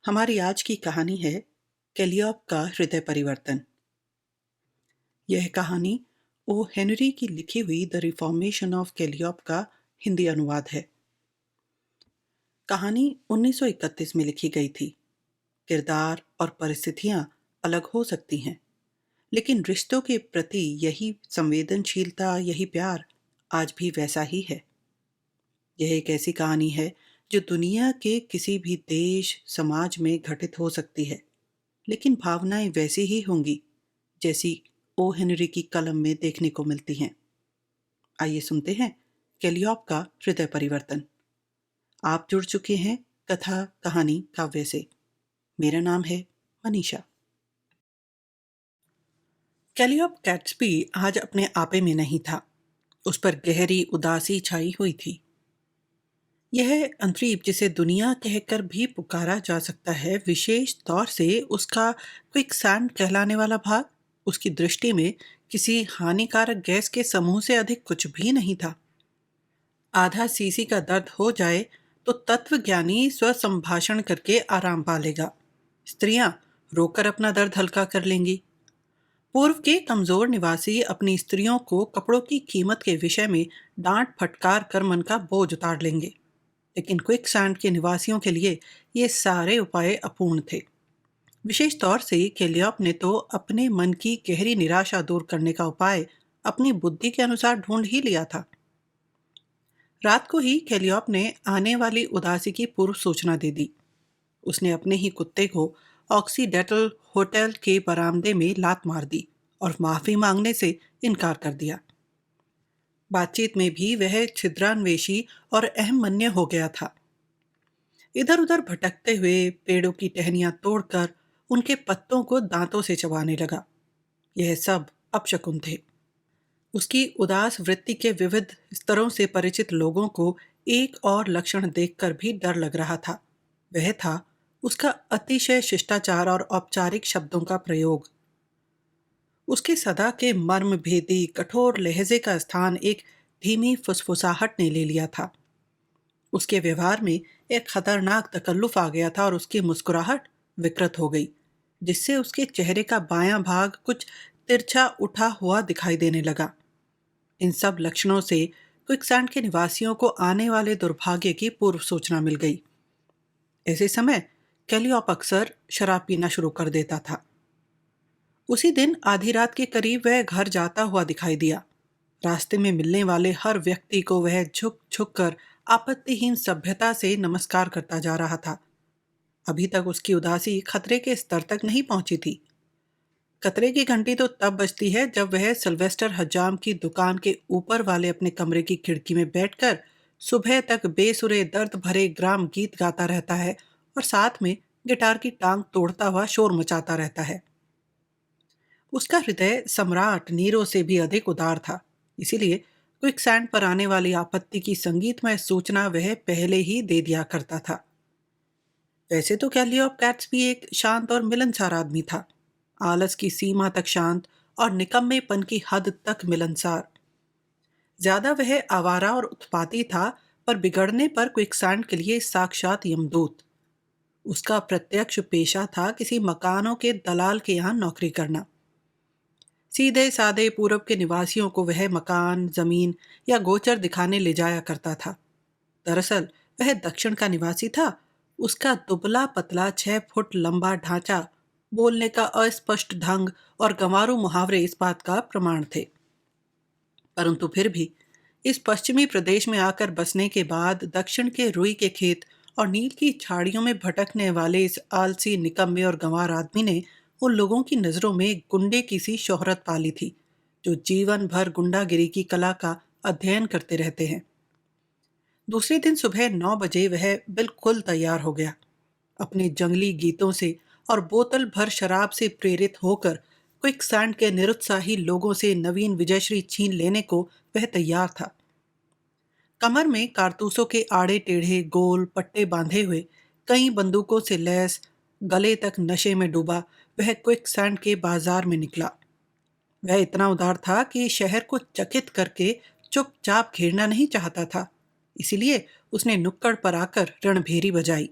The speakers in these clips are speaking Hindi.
हमारी आज की कहानी है कैलियोप का हृदय परिवर्तन। यह कहानी ओ हेनरी की लिखी हुई द रिफॉर्मेशन ऑफ कैलियोप का हिंदी अनुवाद है। कहानी 1931 में लिखी गई थी। किरदार और परिस्थितियां अलग हो सकती हैं, लेकिन रिश्तों के प्रति यही संवेदनशीलता, यही प्यार आज भी वैसा ही है। यह एक ऐसी कहानी है जो दुनिया के किसी भी देश, समाज में घटित हो सकती है, लेकिन भावनाएं वैसी ही होंगी जैसी ओ हेनरी की कलम में देखने को मिलती हैं। आइए सुनते हैं कैलियोप का हृदय परिवर्तन। आप जुड़ चुके हैं कथा कहानी काव्य से। मेरा नाम है मनीषा। कैलियोप कैट्सबी आज अपने आपे में नहीं था। उस पर गहरी उदासी छाई हुई थी। यह अंतरीप जिसे दुनिया कहकर भी पुकारा जा सकता है, विशेष तौर से उसका क्विकसैंड कहलाने वाला भाग, उसकी दृष्टि में किसी हानिकारक गैस के समूह से अधिक कुछ भी नहीं था। आधा सीसी का दर्द हो जाए तो तत्वज्ञानी स्वसंभाषण करके आराम पा लेगा। स्त्रियां रोकर अपना दर्द हल्का कर लेंगी। पूर्व के कमजोर निवासी अपनी स्त्रियों को कपड़ों की कीमत के विषय में डांट फटकार कर मन का बोझ उतार लेंगे, लेकिन क्विकसैंड के निवासियों के लिए ये सारे उपाय अपूर्ण थे। विशेष तौर से कैलियोप ने तो अपने मन की गहरी निराशा दूर करने का उपाय अपनी बुद्धि के अनुसार ढूंढ ही लिया था। रात को ही कैलियोप ने आने वाली उदासी की पूर्व सूचना दे दी। उसने अपने ही कुत्ते को ऑक्सीडेंटल होटल के बरामदे में लात मार दी और माफी मांगने से इनकार कर दिया। बातचीत में भी वह छिद्रान्वेषी और अहमन्य हो गया था। इधर उधर भटकते हुए पेड़ों की टहनियां तोड़कर उनके पत्तों को दांतों से चबाने लगा। यह सब अपशकुन थे। उसकी उदास वृत्ति के विविध स्तरों से परिचित लोगों को एक और लक्षण देखकर भी डर लग रहा था। वह था उसका अतिशय शिष्टाचार और औपचारिक शब्दों का प्रयोग। उसके सदा के मर्म भेदी कठोर लहजे का स्थान एक धीमी फुसफुसाहट ने ले लिया था। उसके व्यवहार में एक खतरनाक तकल्लुफ आ गया था और उसकी मुस्कुराहट विकृत हो गई, जिससे उसके चेहरे का बायां भाग कुछ तिरछा उठा हुआ दिखाई देने लगा। इन सब लक्षणों से क्विकसैंड के निवासियों को आने वाले दुर्भाग्य की पूर्व सूचना मिल गई। ऐसे समय कैलियोप अक्सर शराब पीना शुरू कर देता था। उसी दिन आधी रात के करीब वह घर जाता हुआ दिखाई दिया। रास्ते में मिलने वाले हर व्यक्ति को वह झुक झुक कर आपत्तिहीन सभ्यता से नमस्कार करता जा रहा था। अभी तक उसकी उदासी खतरे के स्तर तक नहीं पहुंची थी। खतरे की घंटी तो तब बजती है जब वह सिल्वेस्टर हजाम की दुकान के ऊपर वाले अपने कमरे की खिड़की में बैठकर सुबह तक बेसुरे दर्द भरे ग्राम गीत गाता रहता है और साथ में गिटार की टांग तोड़ता हुआ शोर मचाता रहता है। उसका हृदय सम्राट नीरो से भी अधिक उदार था, इसीलिए क्विकसैंड पर आने वाली आपत्ति की संगीतमय सूचना वह पहले ही दे दिया करता था। वैसे तो कैलियोप कैट्सबी एक शांत और मिलनसार आदमी था, आलस की सीमा तक शांत और निकम्मेपन की हद तक मिलनसार। ज्यादा वह आवारा और उत्पाती था, पर बिगड़ने पर क्विकसैंड के लिए साक्षात यमदूत। उसका प्रत्यक्ष पेशा था किसी मकानों के दलाल के यहाँ नौकरी करना। सीधे साधे पूरब के निवासियों को वह मकान, जमीन या गोचर दिखाने ले जाया करता था। दरअसल वह दक्षिण का निवासी था। उसका दुबला पतला 6 फुट लंबा ढांचा, बोलने का अस्पष्ट ढंग और गंवारू मुहावरे इस बात का प्रमाण थे। परंतु फिर भी इस पश्चिमी प्रदेश में आकर बसने के बाद दक्षिण के रुई के खेत और नील की झाड़ियों में भटकने वाले इस आलसी, निकम्मे और गंवार आदमी ने उन लोगों की नजरों में गुंडे की सी शोहरत पाली थी, जो जीवन भर गुंडागिरी की कला का अध्ययन करते रहते हैं। दूसरे दिन सुबह 9 बजे वह बिल्कुल तैयार हो गया। अपने जंगली गीतों से और बोतल भर शराब से प्रेरित होकर क्विकसैंड के निरुत्साही लोगों से नवीन विजयश्री छीन लेने को वह तैयार था। कमर में कारतूसों के आड़े टेढ़े गोल पट्टे बांधे हुए, कई बंदूकों से लैस, गले तक नशे में डूबा, वह क्विकसैंड के बाजार में निकला। वह इतना उदार था कि शहर को चकित करके चुपचाप घेरना नहीं चाहता था, इसीलिए उसने नुक्कड़ पर आकर रणभेरी बजाई।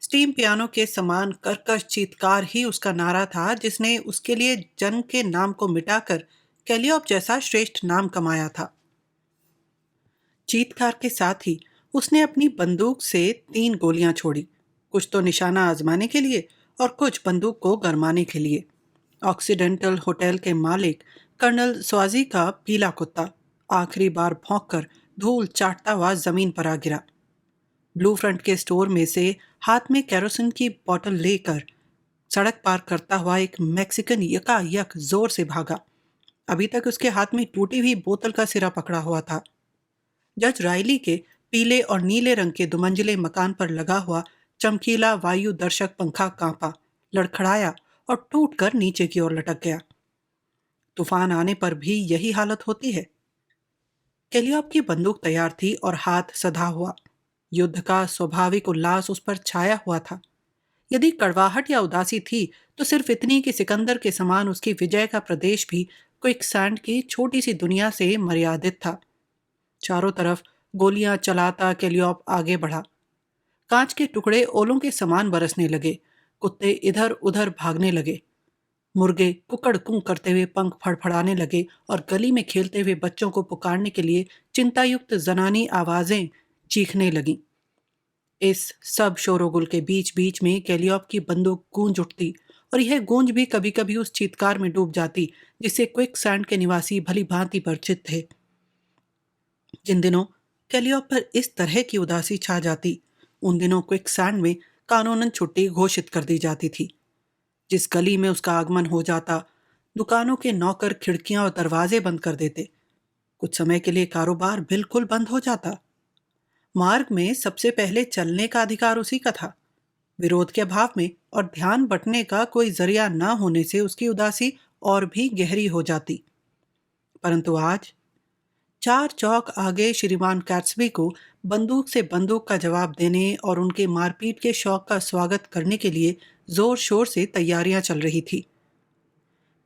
स्टीम पियानो के समान कर्कश चीत्कार ही उसका नारा था जिसने उसके लिए जन्म के नाम को मिटाकर कैलियोप जैसा श्रेष्ठ नाम कमाया था। चीत्कार के साथ ही उसने अपनी बंदूक से 3 गोलियां छोड़ी, कुछ तो निशाना आजमाने के लिए और कुछ बंदूक को गरमाने के लिए। ऑक्सीडेंटल होटल के मालिक कर्नल स्वाजी का पीला कुत्ता आखिरी बार भौंककर धूल चाटता हुआ जमीन पर आ गिरा। ब्लू फ्रंट के स्टोर में से हाथ में केरोसिन की बोतल लेकर सड़क पार करता हुआ एक मैक्सिकन यकायक जोर से भागा। अभी तक उसके हाथ में टूटी हुई बोतल का सिरा पकड़ा हुआ था। जज रायली के पीले और नीले रंग के दुमंजिले मकान पर लगा हुआ चमकीला वायु दर्शक पंखा कांपा, लड़खड़ाया और टूटकर नीचे की ओर लटक गया। तूफान आने पर भी यही हालत होती है। कैलियोप की बंदूक तैयार थी और हाथ सधा हुआ। युद्ध का स्वाभाविक उल्लास उस पर छाया हुआ था। यदि कड़वाहट या उदासी थी तो सिर्फ इतनी कि सिकंदर के समान उसकी विजय का प्रदेश भी क्विकसैंड की छोटी सी दुनिया से मर्यादित था। चारों तरफ गोलियां चलाता कैलियोप आगे बढ़ा। कांच के टुकड़े ओलों के समान बरसने लगे। कुत्ते इधर उधर भागने लगे। मुर्गे कुकड़ कुं करते हुए पंख फड़फड़ाने लगे और गली में खेलते हुए बच्चों को पुकारने के लिए चिंतायुक्त जनानी आवाजें चीखने लगीं। इस सब शोरगुल के बीच बीच में कैलियोप की बंदूक गूंज उठती और यह गूंज भी कभी कभी उस चीत्कार में डूब जाती जिससे क्विक सैंड के निवासी भली भांति परिचित थे। जिन दिनों कैलियोप पर इस तरह की उदासी छा जाती, उन दिनों क्विक सैंड में कानूनन छुट्टी घोषित कर दी जाती थी। जिस गली में उसका आगमन हो जाता, दुकानों के नौकर खिड़कियां और दरवाजे बंद कर देते। कुछ समय के लिए कारोबार बिल्कुल बंद हो जाता। मार्ग में सबसे पहले चलने का अधिकार उसी का था। विरोध के अभाव में और ध्यान बंटने का कोई जरिया न होने से उसकी उदासी और भी गहरी हो जाती। परंतु आज 4 चौक आगे श्रीमान कैट्सबी को बंदूक से बंदूक का जवाब देने और उनके मारपीट के शौक का स्वागत करने के लिए जोर शोर से तैयारियां चल रही थी।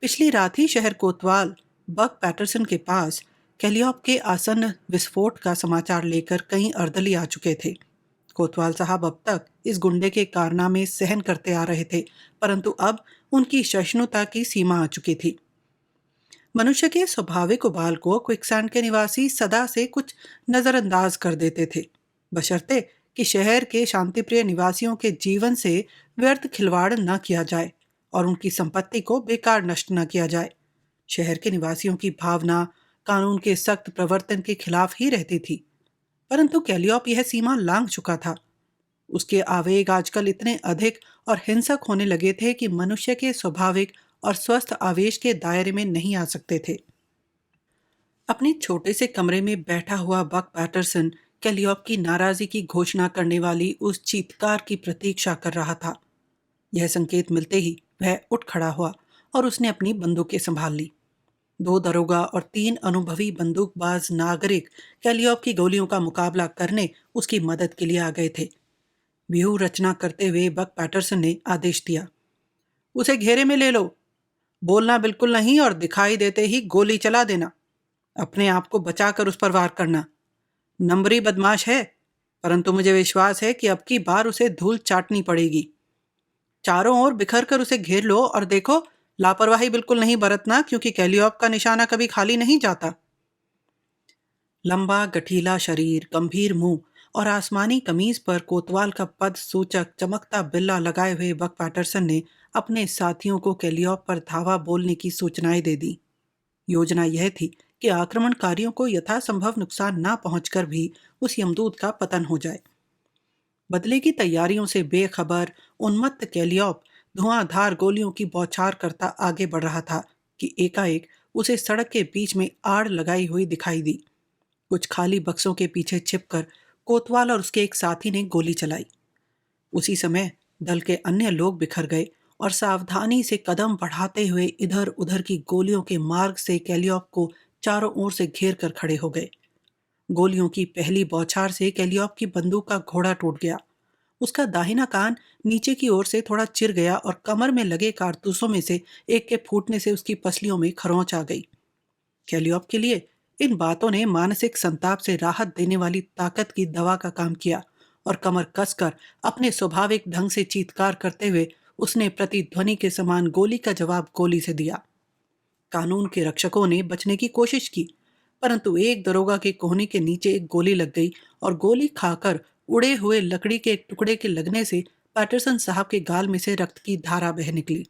पिछली रात ही शहर कोतवाल बक पैटरसन के पास कैलियोप के आसन्न विस्फोट का समाचार लेकर कई अर्दली आ चुके थे। कोतवाल साहब अब तक इस गुंडे के कारनामे सहन करते आ रहे थे, परंतु अब उनकी सहिष्णुता की सीमा आ चुकी थी। मनुष्य के स्वाभाविक उबाल को क्विकसैंड के निवासी सदा से कुछ नजरअंदाज कर देते थे, बशर्ते कि शहर के शांतिप्रिय निवासियों के जीवन से व्यर्थ खिलवाड़ न किया जाए और उनकी संपत्ति को बेकार नष्ट न किया जाए। शहर के निवासियों की भावना कानून के सख्त प्रवर्तन के खिलाफ ही रहती थी, परंतु कैलियोप यह सीमा लांघ चुका था। उसके आवेग आजकल इतने अधिक और हिंसक होने लगे थे कि मनुष्य के स्वाभाविक और स्वस्थ आवेश के दायरे में नहीं आ सकते थे। अपने छोटे से कमरे में बैठा हुआ बक पैटरसन कैलियोप की नाराजगी की घोषणा करने वाली उस चीत्कार की प्रतीक्षा कर रहा था। यह संकेत मिलते ही वह उठ खड़ा हुआ और उसने अपनी बंदूकें संभाल ली। 2 दरोगा और 3 अनुभवी बंदूकबाज नागरिक कैलियोप की गोलियों का मुकाबला करने उसकी मदद के लिए आ गए थे। व्यूह रचना करते हुए बक पैटरसन ने आदेश दिया, उसे घेरे में ले लो, बोलना बिल्कुल नहीं और दिखाई देते ही गोली चला देना। अपने आप को बचाकर उस पर वार करना। नंबरी बदमाश है, परंतु मुझे विश्वास है कि अब की बार उसे धूल चाटनी पड़ेगी। चारों ओर बिखर कर उसे घेर लो और देखो, लापरवाही बिल्कुल नहीं बरतना, क्योंकि कैलियोप का निशाना कभी खाली नहीं जाता। लंबा गठीला शरीर, गंभीर मुंह और आसमानी कमीज पर कोतवाल का पद सूचक चमकता बिल्ला लगाए हुए बक पैटरसन ने अपने साथियों को कैलियोप पर धावा बोलने की सूचनाएं दे दी। योजना यह थी कि आक्रमणकारियों को यथासंभव नुकसान न पहुंचकर भी उस यमदूत का पतन हो जाए। बदले की तैयारियों से बेखबर उन्मत्त कैलियोप धुआंधार गोलियों की बौछार करता आगे बढ़ रहा था कि एकाएक उसे सड़क के बीच में आड़ लगाई हुई दिखाई दी। कुछ खाली बक्सों के पीछे छिपकर कोतवाल और उसके एक साथी ने गोली चलाई। उसी समय दल के अन्य लोग बिखर गए और सावधानी से कदम बढ़ाते हुए इधर उधर की गोलियों के मार्ग से कैलियोप को चारों ओर से घेर कर खड़े हो गए। गोलियों की पहली बौछार से कैलियोप की बंदूक का घोड़ा टूट गया। उसका दाहिना कान नीचे की ओर से थोड़ा चिर गया और कमर में लगे कारतूसों में से एक के फूटने से उसकी पसलियों में खरोंच आ गई। कैलियोप के लिए इन बातों ने मानसिक संताप से राहत देने वाली ताकत की दवा का काम किया और कमर कसकर अपने स्वाभाविक ढंग से चीत्कार करते हुए उसने प्रतिध्वनि के समान गोली का जवाब गोली से दिया। कानून के रक्षकों ने बचने की कोशिश की, परंतु एक दरोगा के कोहनी के नीचे एक गोली लग गई और गोली खाकर उड़े हुए लकड़ी के एक टुकड़े के लगने से पैटरसन साहब के गाल में से रक्त की धारा बह निकली।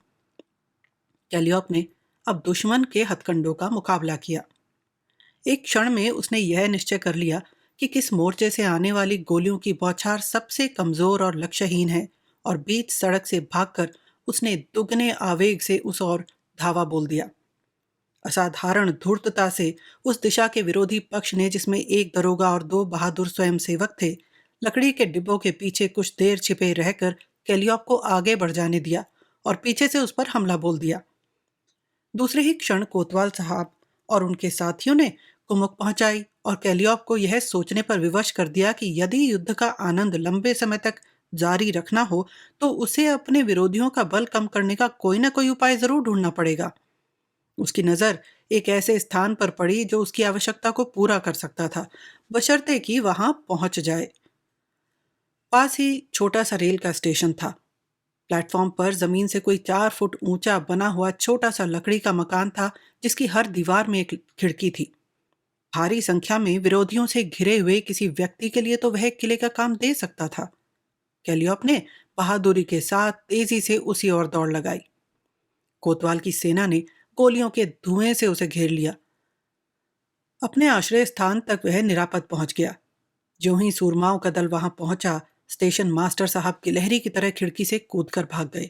कैलियोप ने अब दुश्मन के हथकंडों का मुकाबला किया। एक क्षण में उसने यह निश्चय कर लिया कि किस मोर्चे से आने वाली गोलियों की बौछार सबसे कमजोर और लक्ष्यहीन है, और बीच सड़क से भागकर उसने दुगने आवेग से उस ओर धावा बोल दिया। असाधारण धूर्तता से उस दिशा के विरोधी पक्ष ने, जिसमें एक दरोगा और 2 बहादुर स्वयंसेवक थे, लकड़ी के डिब्बों के पीछे कुछ देर छिपे रहकर कैलियोप को आगे बढ़ जाने दिया और पीछे से उस पर हमला बोल दिया। दूसरे ही क्षण कोतवाल साहब और उनके साथियों ने कुमक पहुंचाई और कैलियोप को यह सोचने पर विवश कर दिया कि यदि युद्ध का आनंद लंबे समय तक जारी रखना हो तो उसे अपने विरोधियों का बल कम करने का कोई न कोई उपाय जरूर ढूंढना पड़ेगा। उसकी नजर एक ऐसे स्थान पर पड़ी जो उसकी आवश्यकता को पूरा कर सकता था, बशर्ते कि वहां पहुंच जाए। पास ही छोटा सा रेल का स्टेशन था। प्लेटफॉर्म पर जमीन से कोई 4 फुट ऊंचा बना हुआ छोटा सा लकड़ी का मकान था, जिसकी हर दीवार में एक खिड़की थी। भारी संख्या में विरोधियों से घिरे हुए किसी व्यक्ति के लिए तो वह किले का काम दे सकता था। कैलियोप ने बहादुरी के साथ तेजी से उसी ओर दौड़ लगाई। कोतवाल की सेना ने गोलियों के धुएं से उसे घेर लिया। अपने आश्रय स्थान तक वह निरापद पहुंच गया। ज्यों ही सूरमाओं का दल वहां पहुंचा, स्टेशन मास्टर साहब गिलहरी की तरह खिड़की से कूदकर भाग गए।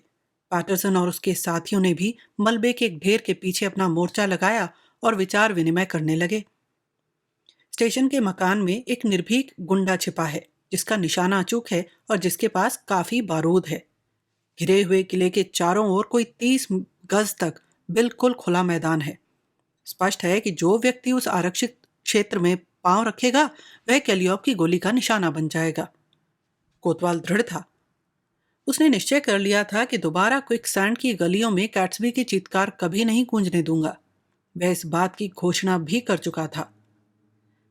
पैटरसन और उसके साथियों ने भी मलबे के एक ढेर के पीछे अपना मोर्चा लगाया और विचार विनिमय करने लगे। स्टेशन के मकान में एक निर्भीक गुंडा छिपा है, जिसका निशाना अचूक है और जिसके पास काफी बारूद है। घिरे हुए किले के चारों ओर कोई 30 गज तक बिल्कुल खुला मैदान है। स्पष्ट है कि जो व्यक्ति उस आरक्षित क्षेत्र में पांव रखेगा वह कैलियोप की गोली का निशाना बन जाएगा। कोतवाल दृढ़ था। उसने निश्चय कर लिया था कि दोबारा क्विकसैंड की गलियों में कैट्सबी की चीत्कार कभी नहीं गूंजने दूंगा। वह इस बात की घोषणा भी कर चुका था।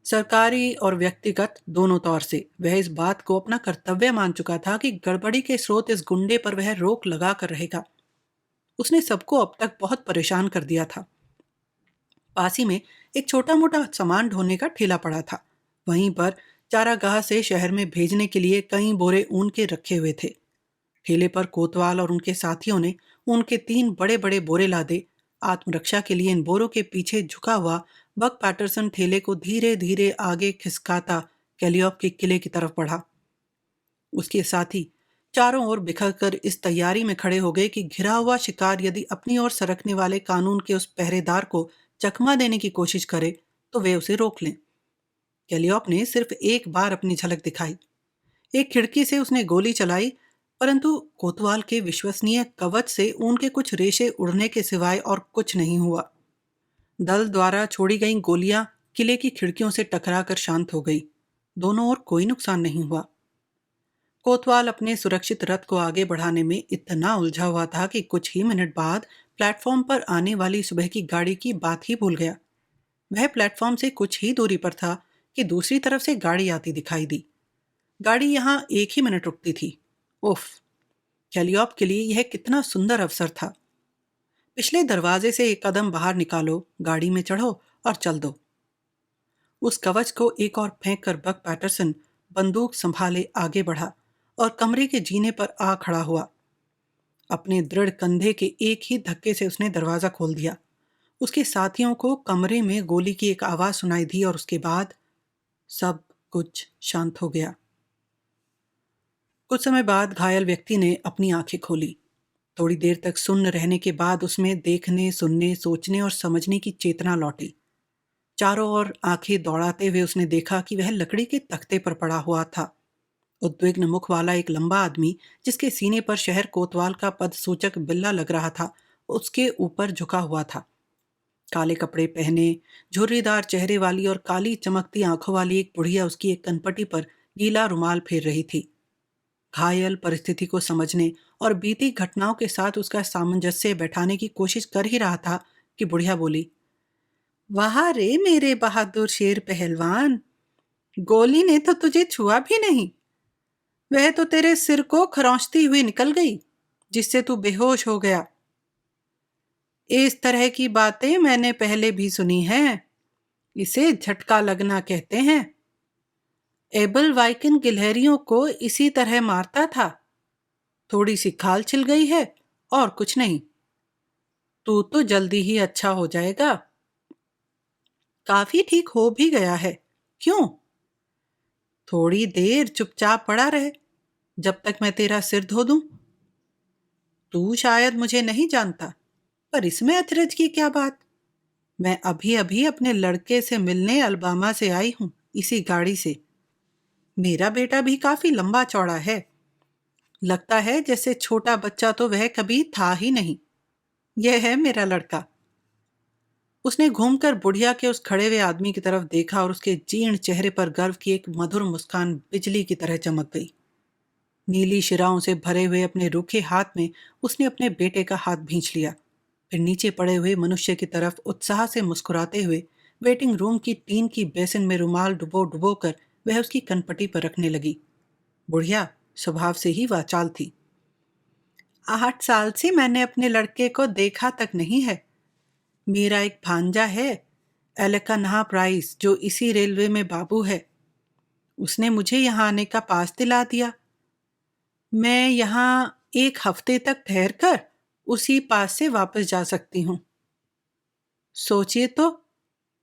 सरकारी और व्यक्तिगत दोनों तौर से वह इस बात को अपना कर्तव्य मान चुका था कि गड़बड़ी के स्रोत इस गुंडे पर वह रोक लगा कर रहेगा। उसने सबको अब तक बहुत परेशान कर दिया था। पास ही में एक छोटा मोटा सामान ढोने का ठेला पड़ा था। वहीं पर चारागाह से शहर में भेजने के लिए कई बोरे ऊन के रखे हुए थे। ठेले पर कोतवाल और उनके साथियों ने ऊन के 3 बड़े बड़े बोरे लादे। आत्मरक्षा के लिए इन बोरों के पीछे झुका हुआ बक पैटरसन ठेले को धीरे धीरे आगे खिसकाता कैलियोप के किले की तरफ बढ़ा। उसके साथी चारों ओर बिखर कर इस तैयारी में खड़े हो गए कि घिरा हुआ शिकार यदि अपनी ओर सरकने वाले कानून के उस पहरेदार को चकमा देने की कोशिश करे तो वे उसे रोक लें। कैलियोप ने सिर्फ एक बार अपनी झलक दिखाई। एक खिड़की से उसने गोली चलाई, परंतु कोतवाल के विश्वसनीय कवच से ऊन के कुछ रेशे उड़ने के सिवाय और कुछ नहीं हुआ। दल द्वारा छोड़ी गई गोलियां किले की खिड़कियों से टकराकर शांत हो गई। दोनों ओर कोई नुकसान नहीं हुआ। कोतवाल अपने सुरक्षित रथ को आगे बढ़ाने में इतना उलझा हुआ था कि कुछ ही मिनट बाद प्लेटफॉर्म पर आने वाली सुबह की गाड़ी की बात ही भूल गया। वह प्लेटफॉर्म से कुछ ही दूरी पर था कि दूसरी तरफ से गाड़ी आती दिखाई दी। गाड़ी यहां 1 ही मिनट रुकती थी। उफ! कैलियोप के लिए यह कितना सुंदर अवसर था। पिछले दरवाजे से एक कदम बाहर निकालो, गाड़ी में चढ़ो और चल दो। उस कवच को एक और फेंक कर बक पैटरसन बंदूक संभाले आगे बढ़ा और कमरे के जीने पर आ खड़ा हुआ। अपने दृढ़ कंधे के एक ही धक्के से उसने दरवाजा खोल दिया। उसके साथियों को कमरे में गोली की एक आवाज सुनाई दी और उसके बाद सब कुछ शांत हो गया। कुछ समय बाद घायल व्यक्ति ने अपनी आंखें खोली। थोड़ी देर तक सुन्न रहने के बाद उसमें देखने, सुनने, सोचने और समझने की चेतना लौटी। चारों ओर आंखें दौड़ाते हुए उसने देखा कि वह लकड़ी के तख्ते पर पड़ा हुआ था। उद्विग्न मुख वाला एक लंबा आदमी, जिसके सीने पर शहर कोतवाल का पद सूचक बिल्ला लग रहा था, उसके ऊपर झुका हुआ था। काले कपड़े पहने, झुर्रीदार चेहरे वाली और काली चमकती आंखों वाली एक बुढ़िया उसकी एक कनपटी पर गीला रुमाल फेर रही थी। घायल परिस्थिति को समझने और बीती घटनाओं के साथ उसका सामंजस्य बैठाने की कोशिश कर ही रहा था कि बुढ़िया बोली, वाह रे मेरे बहादुर शेर पहलवान, गोली ने तो तुझे छुआ भी नहीं। वह तो तेरे सिर को खरोंचती हुई निकल गई, जिससे तू बेहोश हो गया। इस तरह की बातें मैंने पहले भी सुनी हैं। इसे झटका लगना कहते हैं। एबल वाइकिन गिलहरियों को इसी तरह मारता था। थोड़ी सी खाल छिल गई है और कुछ नहीं। तू तो जल्दी ही अच्छा हो जाएगा। काफी ठीक हो भी गया है। क्यों? थोड़ी देर चुपचाप पड़ा रहे, जब तक मैं तेरा सिर धो दूं। तू शायद मुझे नहीं जानता, पर इसमें अचरज की क्या बात। मैं अभी अभी अपने लड़के से मिलने अलबामा से आई हूं, इसी गाड़ी से। मेरा बेटा भी काफी लंबा चौड़ा है। लगता है जैसे छोटा बच्चा तो वह कभी था ही नहीं। यह है मेरा लड़का। उसने घूमकर बुढ़िया के उस खड़े हुए आदमी की तरफ देखा और उसके जीर्ण चेहरे पर गर्व की एक मधुर मुस्कान बिजली की तरह चमक गई। नीली शिराओं से भरे हुए अपने रूखे हाथ में उसने अपने बेटे का हाथ भींच लिया। फिर नीचे पड़े हुए मनुष्य की तरफ उत्साह से मुस्कुराते हुए वेटिंग रूम की टीन की बेसिन में रुमाल डुबो डुबो कर वह उसकी कनपटी पर रखने लगी। बुढ़िया स्वभाव से ही वाचाल थी। 8 साल से मैंने अपने लड़के को देखा तक नहीं है। मेरा एक भांजा है, एलेकान्हा प्राइस, जो इसी रेलवे में बाबू है। उसने मुझे यहाँ आने का पास दिला दिया। मैं यहाँ 1 हफ्ते तक ठहर कर उसी पास से वापस जा सकती हूँ। सोचिए तो,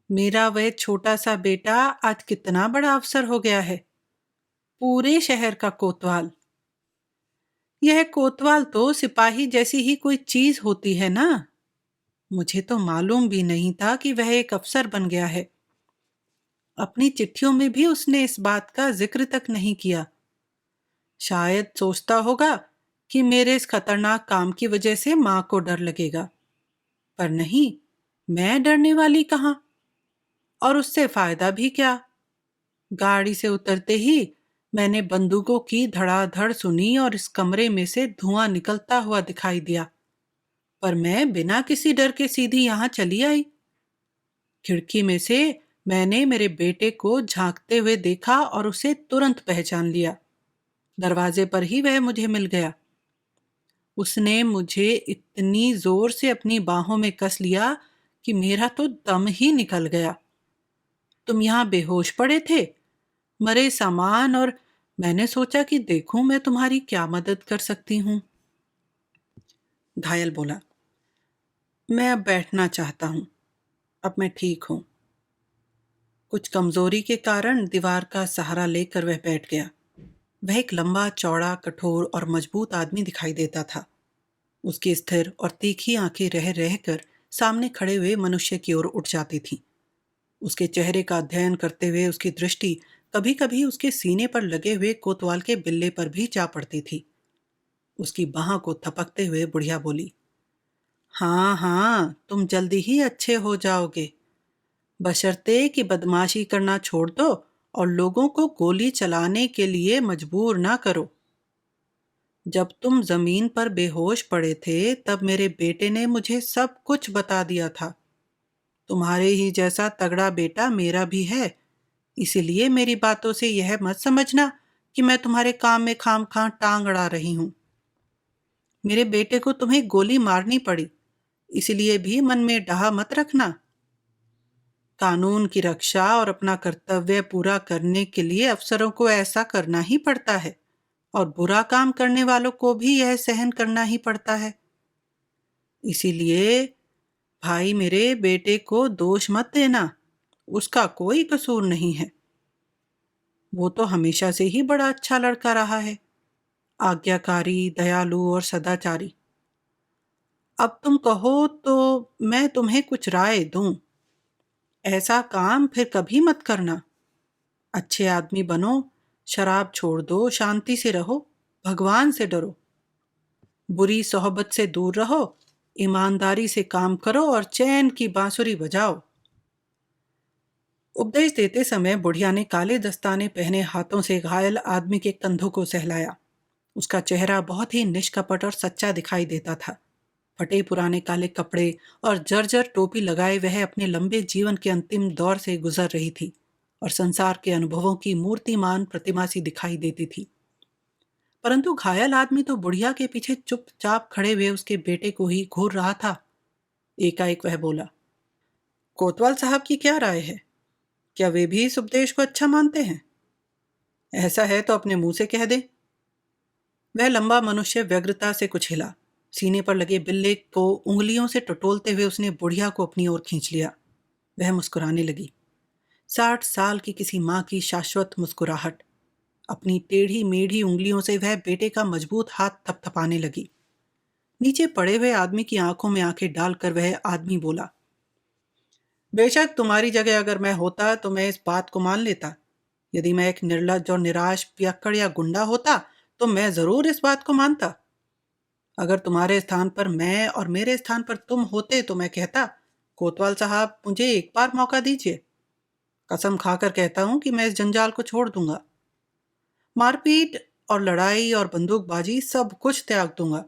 मेरा वह छोटा सा बेटा आज कितना बड़ा अफसर हो गया है। पूरे शहर का कोतवाल। यह कोतवाल तो सिपाही जैसी ही कोई चीज होती है ना। मुझे तो मालूम भी नहीं था कि वह एक अफसर बन गया है। अपनी चिट्ठियों में भी उसने इस बात का जिक्र तक नहीं किया। शायद सोचता होगा कि मेरे इस खतरनाक काम की वजह से मां को डर लगेगा। पर नहीं, मैं डरने वाली कहाँ। और उससे फायदा भी क्या। गाड़ी से उतरते ही मैंने बंदूकों की धड़ाधड़ सुनी और इस कमरे में से धुआं निकलता हुआ दिखाई दिया। पर मैं बिना किसी डर के सीधी यहां चली आई। खिड़की में से मैंने मेरे बेटे को झांकते हुए देखा और उसे तुरंत पहचान लिया। दरवाजे पर ही वह मुझे मिल गया। उसने मुझे इतनी जोर से अपनी बाहों में कस लिया कि मेरा तो दम ही निकल गया। तुम यहाँ बेहोश पड़े थे, मरे सामान, और मैंने सोचा कि देखूं मैं तुम्हारी क्या मदद कर सकती हूँ। घायल बोला, मैं अब बैठना चाहता हूँ। अब मैं ठीक हूँ। कुछ कमजोरी के कारण दीवार का सहारा लेकर वह बैठ गया। वह एक लंबा चौड़ा कठोर और मजबूत आदमी दिखाई देता था। उसकी स्थिर और तीखी आंखें रह रहकर सामने खड़े हुए मनुष्य की ओर उठ जाती थीं। उसके चेहरे का अध्ययन करते हुए उसकी दृष्टि कभी कभी उसके सीने पर लगे हुए कोतवाल के बिल्ले पर भी जा पड़ती थी। उसकी बाह को थपकते हुए बुढ़िया बोली, हाँ हाँ, तुम जल्दी ही अच्छे हो जाओगे, बशर्ते कि बदमाशी करना छोड़ दो और लोगों को गोली चलाने के लिए मजबूर ना करो। जब तुम जमीन पर बेहोश पड़े थे तब मेरे बेटे ने मुझे सब कुछ बता दिया था। तुम्हारे ही जैसा तगड़ा बेटा मेरा भी है, इसलिए मेरी बातों से यह मत समझना कि मैं तुम्हारे काम में खामखां टांग अड़ा रही हूं। मेरे बेटे को तुम्हें गोली मारनी पड़ी, इसलिए भी मन में डाह मत रखना। कानून की रक्षा और अपना कर्तव्य पूरा करने के लिए अफसरों को ऐसा करना ही पड़ता है, और बुरा काम करने वालों को भी यह सहन करना ही पड़ता है। इसीलिए भाई, मेरे बेटे को दोष मत देना, उसका कोई कसूर नहीं है। वो तो हमेशा से ही बड़ा अच्छा लड़का रहा है, आज्ञाकारी, दयालु और सदाचारी। अब तुम कहो तो मैं तुम्हें कुछ राय दूं। ऐसा काम फिर कभी मत करना। अच्छे आदमी बनो, शराब छोड़ दो, शांति से रहो, भगवान से डरो, बुरी सोहबत से दूर रहो, ईमानदारी से काम करो और चैन की बांसुरी बजाओ। उपदेश देते समय बुढ़िया ने काले दस्ताने पहने हाथों से घायल आदमी के कंधों को सहलाया। उसका चेहरा बहुत ही निष्कपट और सच्चा दिखाई देता था। फटे पुराने काले कपड़े और जर्जर टोपी लगाए वह अपने लंबे जीवन के अंतिम दौर से गुजर रही थी और संसार के अनुभवों की मूर्तिमान प्रतिमा सी दिखाई देती थी। परंतु घायल आदमी तो बुढ़िया के पीछे चुपचाप खड़े हुए उसके बेटे को ही घूर रहा था। एकाएक वह बोला, कोतवाल साहब की क्या राय है? क्या वे भी इस उपदेश को अच्छा मानते हैं? ऐसा है तो अपने मुंह से कह दे। वह लंबा मनुष्य व्यग्रता से कुछ हिला। सीने पर लगे बिल्ले को उंगलियों से टटोलते हुए उसने बुढ़िया को अपनी ओर खींच लिया। वह मुस्कुराने लगी। 60 साल की किसी माँ की शाश्वत मुस्कुराहट। अपनी टेढ़ी मेढ़ी उंगलियों से वह बेटे का मजबूत हाथ थपथपाने लगी। नीचे पड़े हुए आदमी की आंखों में आंखें डालकर वह आदमी बोला, बेशक तुम्हारी जगह अगर मैं होता तो मैं इस बात को मान लेता। यदि मैं एक निर्लज्ज और निराश पियक्कड़ या गुंडा होता तो मैं जरूर इस बात को मानता। अगर तुम्हारे स्थान पर मैं और मेरे स्थान पर तुम होते तो मैं कहता, कोतवाल साहब मुझे एक बार मौका दीजिए। कसम खाकर कहता हूं कि मैं इस जंजाल को छोड़ दूंगा। मारपीट और लड़ाई और बंदूकबाजी सब कुछ त्याग दूंगा।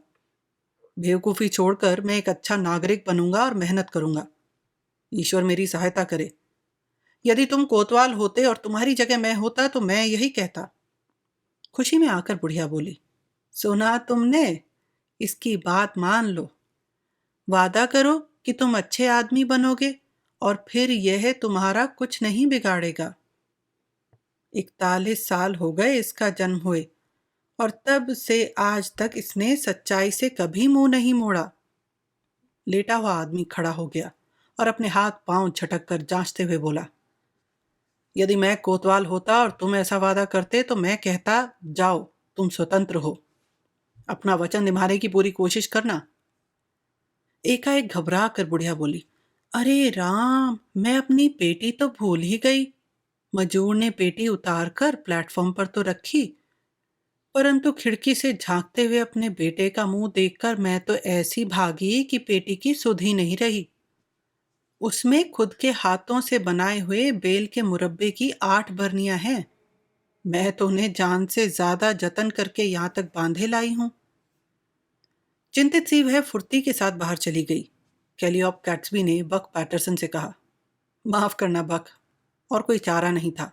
बेवकूफ़ी छोड़कर मैं एक अच्छा नागरिक बनूंगा और मेहनत करूंगा। ईश्वर मेरी सहायता करे। यदि तुम कोतवाल होते और तुम्हारी जगह मैं होता तो मैं यही कहता। खुशी में आकर बुढ़िया बोली, सुना तुमने? इसकी बात मान लो। वादा करो कि तुम अच्छे आदमी बनोगे और फिर यह तुम्हारा कुछ नहीं बिगाड़ेगा। 41 साल हो गए इसका जन्म हुए और तब से आज तक इसने सच्चाई से कभी मुंह नहीं मोड़ा। लेटा हुआ आदमी खड़ा हो गया और अपने हाथ पांव झटक कर जांचते हुए बोला, यदि मैं कोतवाल होता और तुम ऐसा वादा करते तो मैं कहता, जाओ तुम स्वतंत्र हो। अपना वचन निभाने की पूरी कोशिश करना। एकाएक घबरा कर बुढ़िया बोली, अरे राम, मैं अपनी पेटी तो भूल ही गई। मजूर ने पेटी उतार कर प्लेटफॉर्म पर तो रखी, परंतु खिड़की से झांकते हुए अपने बेटे का मुंह देखकर मैं तो ऐसी भागी कि पेटी की सुध ही नहीं रही। उसमें खुद के हाथों से बनाए हुए बेल के मुरब्बे की 8 बरनियां हैं। मैं तो उन्हें जान से ज्यादा जतन करके यहां तक बांधे लाई हूं। चिंतित सी वह फुर्ती के साथ बाहर चली गई। कैलियोप कैट्सबी ने बक पैटरसन से कहा, माफ करना बक, और कोई चारा नहीं था।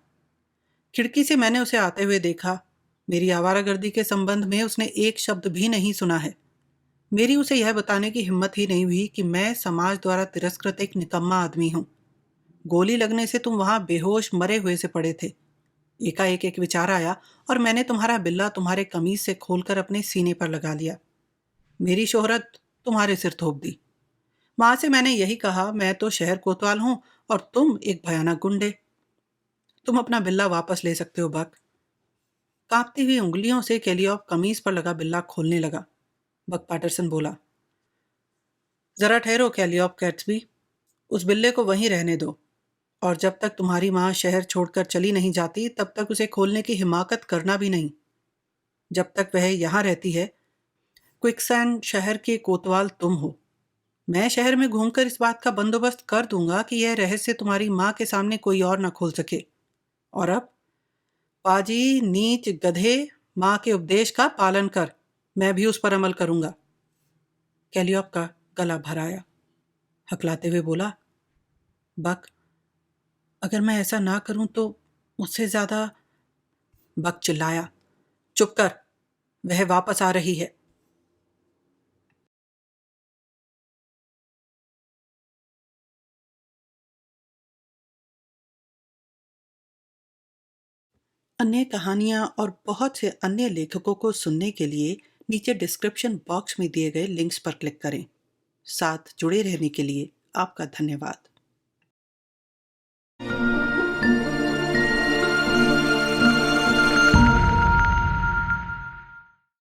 खिड़की से मैंने उसे आते हुए देखा। मेरी आवारागर्दी के संबंध में उसने एक शब्द भी नहीं सुना है। मेरी उसे यह बताने की हिम्मत ही नहीं हुई कि मैं समाज द्वारा तिरस्कृत एक निकम्मा आदमी हूं। गोली लगने से तुम वहां बेहोश मरे हुए से पड़े थे। एकाएक एक विचार आया और मैंने तुम्हारा बिल्ला तुम्हारे कमीज से खोलकर अपने सीने पर लगा लिया। मेरी शोहरत तुम्हारे सिर थोप दी। मां से मैंने यही कहा, मैं तो शहर कोतवाल हूं और तुम एक भयानक गुंडे। तुम अपना बिल्ला वापस ले सकते हो बक। कांपती हुई उंगलियों से कैलियोप कमीज पर लगा बिल्ला खोलने लगा। बक पैटरसन बोला, जरा ठहरो कैलियोप कैट्सबी, उस बिल्ले को वहीं रहने दो और जब तक तुम्हारी मां शहर छोड़कर चली नहीं जाती तब तक उसे खोलने की हिमाकत करना भी नहीं। जब तक वह यहां रहती है, क्विकसैंड शहर के कोतवाल तुम हो। मैं शहर में घूमकर इस बात का बंदोबस्त कर दूंगा कि यह रहस्य तुम्हारी मां के सामने कोई और न खोल सके। और अब पाजी नीच गधे, मां के उपदेश का पालन कर। मैं भी उस पर अमल करूंगा। कैलियोप का गला भर आया। हकलाते हुए बोला, बक, अगर मैं ऐसा ना करूं तो मुझसे ज्यादा। बक चिल्लाया, चुप कर, वह वापस आ रही है। अन्य कहानियां और बहुत से अन्य लेखकों को सुनने के लिए नीचे डिस्क्रिप्शन बॉक्स में दिए गए लिंक्स पर क्लिक करें। साथ जुड़े रहने के लिए आपका धन्यवाद।